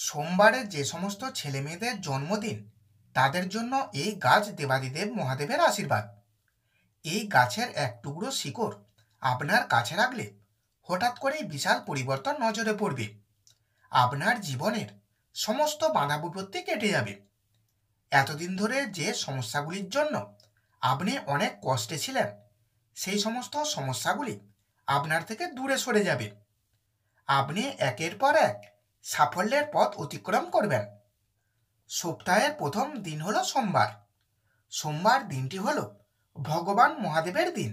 সোমবারে যে সমস্ত ছেলেমেয়েদের জন্মদিন তাদের জন্য এই গাছ দেবাদিদেব মহাদেবের আশীর্বাদ। এই গাছের এক টুকরো শিকড় আপনার কাছে রাখলে হঠাৎ করেই বিশাল পরিবর্তন নজরে পড়বে। আপনার জীবনের সমস্ত বাধা বিপত্তি কেটে যাবে। এতদিন ধরে যে সমস্যাগুলির জন্য আপনি অনেক কষ্টে ছিলেন, সেই সমস্ত সমস্যাগুলি আপনার থেকে দূরে সরে যাবে। আপনি একের পর এক সাফল্যের পথ অতিক্রম করবেন। সপ্তাহের প্রথম দিন হলো সোমবার। সোমবার দিনটি হলো ভগবান মহাদেবের দিন।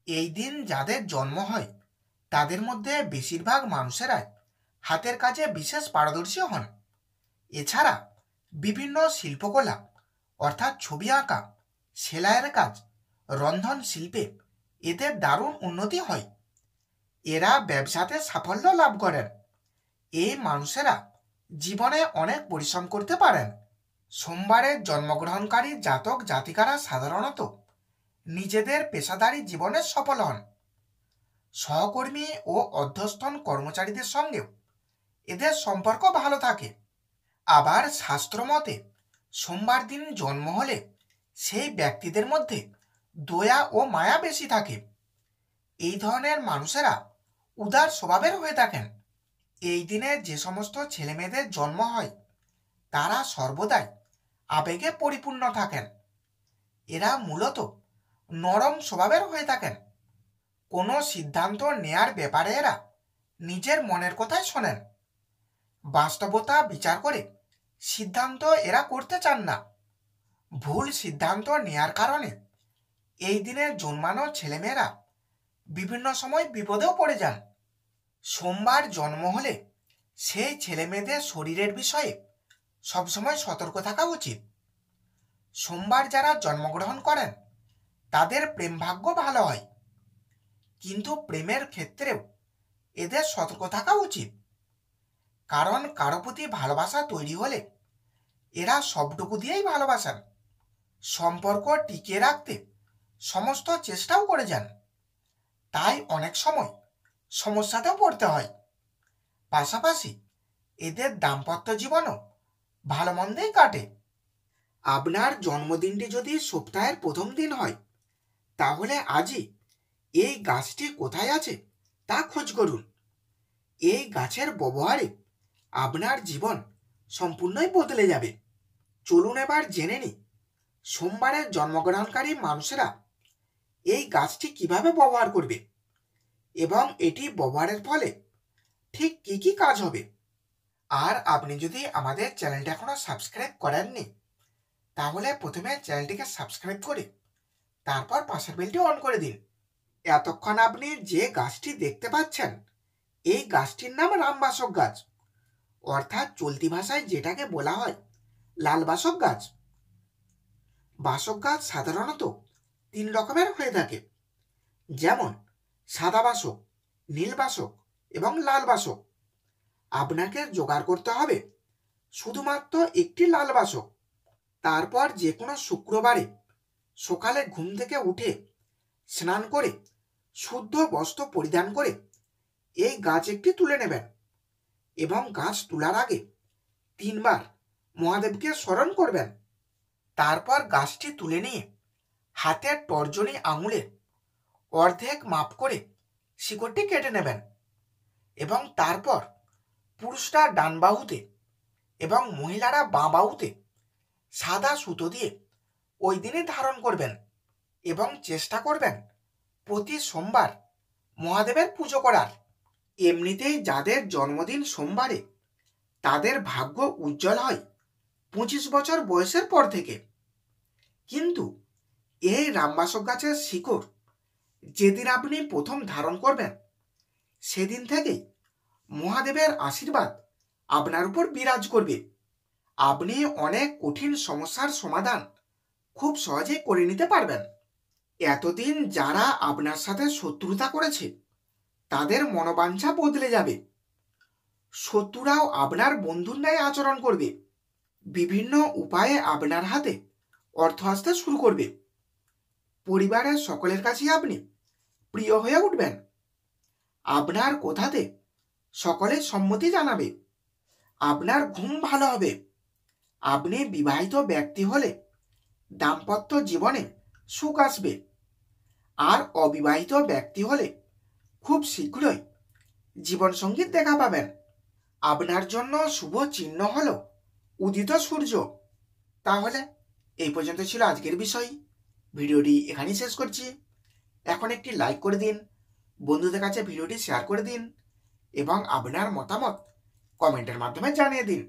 এই দিন যাদের জন্ম হয় তাদের মধ্যে বেশিরভাগ মানুষেরাই হাতের কাজে বিশেষ পারদর্শী হন। এছাড়া বিভিন্ন শিল্পকলা অর্থাৎ ছবি আঁকা, সেলাইয়ের কাজ, রন্ধন শিল্পে এদের দারুণ উন্নতি হয়। এরা ব্যবসাতে সাফল্য লাভ করেন। এই মানুষেরা জীবনে অনেক পরিশ্রম করতে পারেন। সোমবারে জন্মগ্রহণকারী জাতক জাতিকারা সাধারণত নিজেদের পেশাদারী জীবনে সফল হন। সহকর্মী ও অধ্যস্থন কর্মচারীদের সঙ্গেও এদের সম্পর্ক ভালো থাকে। আবার শাস্ত্রমতে সোমবার দিন জন্ম হলে সেই ব্যক্তিদের মধ্যে দয়া ও মায়া বেশি থাকে। এই ধরনের মানুষেরা উদার স্বভাবের হয়ে থাকেন। এই দিনে যে সমস্ত ছেলেমেয়েদের জন্ম হয় তারা সর্বদাই আবেগে পরিপূর্ণ থাকেন। এরা মূলত নরম স্বভাবের হয়ে থাকেন। কোনো সিদ্ধান্ত নেয়ার ব্যাপারে এরা নিজের মনের কথাই শোনেন। বাস্তবতা বিচার করে সিদ্ধান্ত এরা করতে চান না। ভুল সিদ্ধান্ত নেয়ার কারণে এই দিনে জন্মানো ছেলেমেয়েরা বিভিন্ন সময় বিপদেও পড়ে যান। সোমবার জন্ম হলে সেই ছেলেমেয়েদের শরীরের বিষয়ে সবসময় সতর্ক থাকা উচিত। সোমবার যারা জন্মগ্রহণ করেন তাদের প্রেম ভাগ্য ভালো হয়, কিন্তু প্রেমের ক্ষেত্রেও এদের সতর্ক থাকা উচিত। কারণ কারো প্রতি ভালোবাসা তৈরি হলে এরা সবটুকু দিয়েই ভালোবাসেন। সম্পর্ক টিকিয়ে রাখতে সমস্ত চেষ্টাও করে যান। তাই অনেক সময় সমস্যাতেও পড়তে হয়। পাশাপাশি এদের দাম্পত্য জীবনও ভালো মন্দেই কাটে। আপনার জন্মদিনটি যদি সপ্তাহের প্রথম দিন হয় তাহলে আজই এই গাছটি কোথায় আছে তা খোঁজ করুন। এই গাছের ব্যবহারে আপনার জীবন সম্পূর্ণই বদলে যাবে। চলুন এবার জেনে নিই সোমবারের জন্মগ্রহণকারী মানুষেরা এই গাছটি কিভাবে ব্যবহার করবে এবং এটি ব্যবহারের ফলে ঠিক কী কী কাজ হবে। আর আপনি যদি আমাদের চ্যানেলটা এখনও সাবস্ক্রাইব করেননি তাহলে প্রথমে চ্যানেলটিকে সাবস্ক্রাইব করে তারপর পাশের বেলটি অন করে দিন। এতক্ষণ আপনি যে গাছটি দেখতে পাচ্ছেন এই গাছটির নাম রামবাসক গাছ, অর্থাৎ চলতি ভাষায় যেটাকে বলা হয় লাল বাসক গাছ। বাসক গাছ সাধারণত 3 রকমের হয়ে থাকে, যেমন সাদা বাসক, নীল বাসক এবং লাল বাসক। আপনাকে জোগাড় করতে হবে শুধুমাত্র একটি লাল বাসক। তারপর যে কোনো শুক্রবারে সকালে ঘুম থেকে উঠে স্নান করে শুদ্ধ বস্ত্র পরিধান করে এই গাছ একটি তুলে নেবেন এবং গাছ তোলার আগে 3 বার মহাদেবকে স্মরণ করবেন। তারপর গাছটি তুলে নিয়ে হাতের তর্জনী আঙুলের অর্ধেক মাপ করে শিকড়টি কেটে নেবেন এবং তারপর পুরুষরা ডান বাহুতে এবং মহিলারা বাঁ বাহুতে সাদা সুতো দিয়ে ওই দিনে ধারণ করবেন এবং চেষ্টা করবেন প্রতি সোমবার মহাদেবের পুজো করার। এমনিতেই যাদের জন্মদিন সোমবারে তাদের ভাগ্য উজ্জ্বল হয় 25 বছর বয়সের পর থেকে। কিন্তু এই রামবাসক গাছের শিকড় যেদিন আপনি প্রথম ধারণ করবেন সেদিন থেকেই মহাদেবের আশীর্বাদ আপনার উপর বিরাজ করবে। আপনি অনেক কঠিন সমস্যার সমাধান খুব সহজেই করে নিতে পারবেন। এতদিন যারা আপনার সাথে শত্রুতা করেছে তাদের মনোবাঞ্ছা বদলে যাবে। শত্রুরাও আপনার বন্ধুর ন্যায় আচরণ করবে। বিভিন্ন উপায়ে আপনার হাতে অর্থ আসতে শুরু করবে। পরিবারের সকলের কাছেই আপনি প্রিয় হয়ে উঠবেন। আপনার কথাতে সকলে সম্মতি জানাবে। আপনার ঘুম ভালো হবে। আপনি বিবাহিত ব্যক্তি হলে দাম্পত্য জীবনে সুখ আসবে। আর অবিবাহিত ব্যক্তি হলে খুব শীঘ্রই জীবনসঙ্গীর দেখা পাবেন। আপনার জন্য শুভ চিহ্ন হল উদিত সূর্য। তাহলে এই পর্যন্ত ছিল আজকের বিষয়। ভিডিওটি এখানেই শেষ করছি। এখন একটি লাইক করে দিন, বন্ধুদের কাছে ভিডিওটি শেয়ার করে দিন এবং আপনার মতামত কমেন্টের মাধ্যমে জানিয়ে দিন।